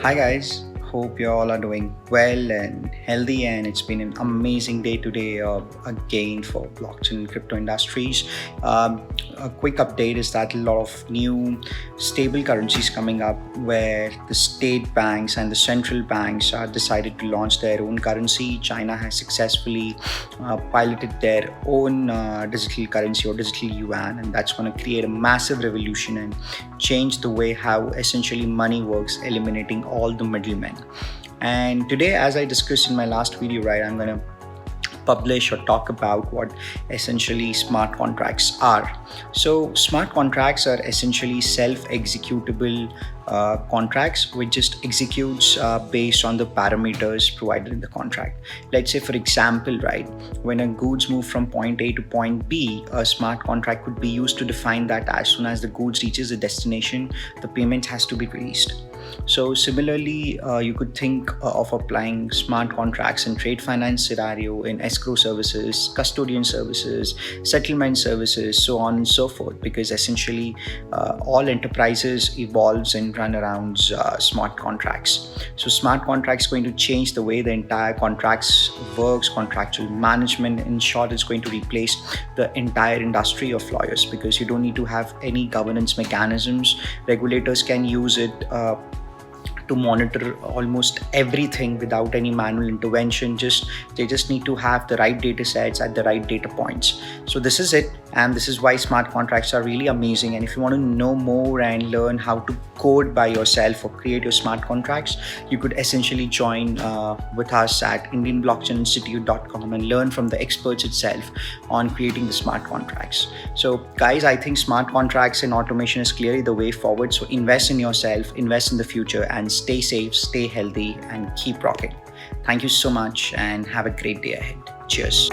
Hi guys, hope you all are doing well and healthy, and it's been an amazing day today again for blockchain and crypto industries. A quick update is that a lot of new stable currencies coming up where the state banks and the central banks are decided to launch their own currency. China has successfully piloted their own digital currency or digital yuan, and that's going to create a massive revolution and change the way how essentially money works, eliminating all the middlemen. And today, as I discussed in my last video, right, I'm going to publish or talk about what essentially smart contracts are. So smart contracts are essentially self-executable contracts which just executes based on the parameters provided in the contract. Let's say, for example, right, when a goods move from point A to point B, a smart contract could be used to define that as soon as the goods reaches the destination, the payment has to be released. So similarly, you could think of applying smart contracts in trade finance scenario, in escrow services, custodian services, settlement services, so on and so forth, because essentially all enterprises evolves and run around smart contracts. So smart contracts going to change the way the entire contracts works, contractual management. In short, it's going to replace the entire industry of lawyers, because you don't need to have any governance mechanisms. Regulators can use it to monitor almost everything without any manual intervention. They just need to have the right data sets at the right data points. So this is it, and this is why smart contracts are really amazing. And if you want to know more and learn how to code by yourself or create your smart contracts, you could essentially join with us at indianblockchaininstitute.com and learn from the experts itself on creating the smart contracts. So guys, I think smart contracts and automation is clearly the way forward. So invest in yourself, invest in the future, and stay safe, stay healthy, and keep rocking. Thank you so much and have a great day ahead. Cheers.